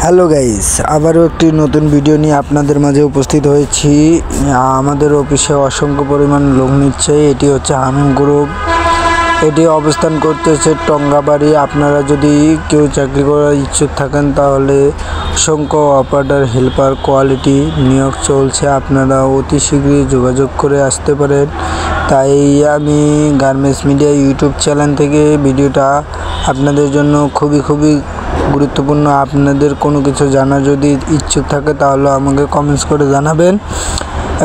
Hello guys, আবারও একটি নতুন ভিডিও নিয়ে আপনাদের মাঝে উপস্থিত হয়েছি। আমাদের অফিসে অসংখ্য পরিমাণ লোক নিচ্ছে। এটি হচ্ছে হামিম গ্রুপ। এটি অবস্থান করতেছে টঙ্গাবাড়ি। আপনারা যদি কেউ চাকরি করার ইচ্ছুক থাকেন তাহলে অসংখ্য অপারেটর হেল্পার কোয়ালিটি নিয়োগ চলছে। আপনারা অতি শীঘ্রই যোগাযোগ করে আসতে পারেন। তাই আমি গার্মেন্টস মিডিয়া ইউটিউব চ্যানেল থেকে ভিডিওটা আপনাদের জন্য খুবই গুরুত্বপূর্ণ। আপনাদের কোনো কিছু জানার যদি ইচ্ছুক থাকে তাহলে আমাকে কমেন্টস করে জানাবেন।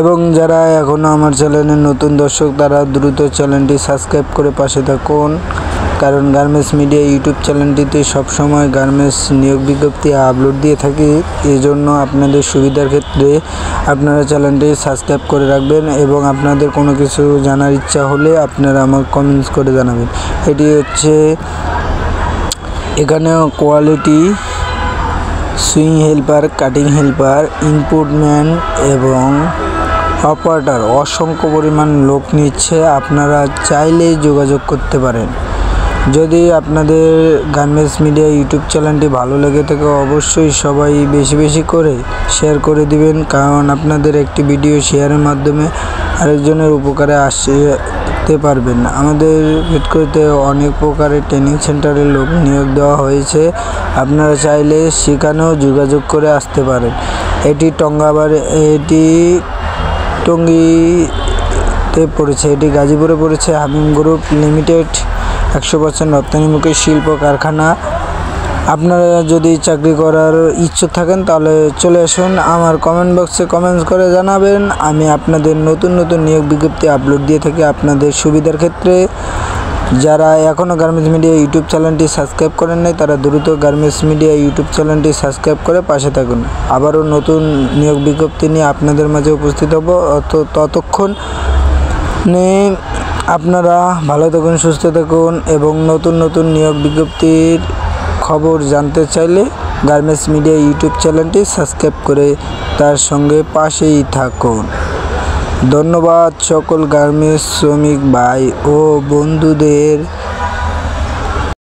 এবং যারা এখনও আমার চ্যানেলের নতুন দর্শক তারা দ্রুত চ্যানেলটি সাবস্ক্রাইব করে পাশে থাকুন, কারণ গার্মেন্টস মিডিয়া ইউটিউব চ্যানেলটিতে সবসময় গার্মেন্টস নিয়োগ বিজ্ঞপ্তি আপলোড দিয়ে থাকি। এই জন্য আপনাদের সুবিধার ক্ষেত্রে আপনারা চ্যানেলটি সাবস্ক্রাইব করে রাখবেন এবং আপনাদের কোনো কিছু জানার ইচ্ছা হলে আপনারা আমাকে কমেন্টস করে জানাবেন। এটি হচ্ছে এখানে quality swing helper, cutting helper, ইনপুটম্যান এবং অপারেটর অসংখ্য পরিমাণ লোক নিচ্ছে। আপনারা চাইলেই যোগাযোগ করতে পারেন। যদি আপনাদের গার্মেন্টস মিডিয়া ইউটিউব চ্যানেলটি ভালো লেগে থাকে অবশ্যই সবাই বেশি করে শেয়ার করে দিবেন, কারণ আপনাদের একটি ভিডিও শেয়ারের মাধ্যমে আরেকজনের উপকারে আসতে পারবেন। আমাদের ভিডিওতে অনেক প্রকারের ট্রেনিং সেন্টারে লোক নিয়োগ দেওয়া হয়েছে। আপনারা চাইলে সেখানেও যোগাযোগ করে আসতে পারেন। এটি টঙ্গীতে পড়েছে, এটি গাজীপুরে পড়েছে। হামিম গ্রুপ লিমিটেড 100% রপ্তানিমুখী শিল্প কারখানা। আপনারা যদি চাকরি করার ইচ্ছুক থাকেন তাহলে চলে আসুন, আমার কমেন্ট বক্সে কমেন্টস করে জানাবেন। আমি আপনাদের নতুন নিয়োগ বিজ্ঞপ্তি আপলোড দিয়ে থাকি আপনাদের সুবিধার ক্ষেত্রে। যারা এখনও গার্মেন্টস মিডিয়া ইউটিউব চ্যানেলটি সাবস্ক্রাইব করেন নাই তারা দ্রুত গার্মেন্টস মিডিয়া ইউটিউব চ্যানেলটি সাবস্ক্রাইব করে পাশে থাকুন। আবারও নতুন নিয়োগ বিজ্ঞপ্তি নিয়ে আপনাদের মাঝে উপস্থিত হব। ততক্ষণে আপনারা ভালো থাকুন, সুস্থ থাকুন এবং নতুন নিয়োগ বিজ্ঞপ্তির খবর জানতে চাইলে গার্মেন্টস মিডিয়া ইউটিউব চ্যানেলটি সাবস্ক্রাইব করে তার সঙ্গে পাশেই থাকুন। ধন্যবাদ সকল গার্মেন্টস শ্রমিক ভাই ও বন্ধুদের।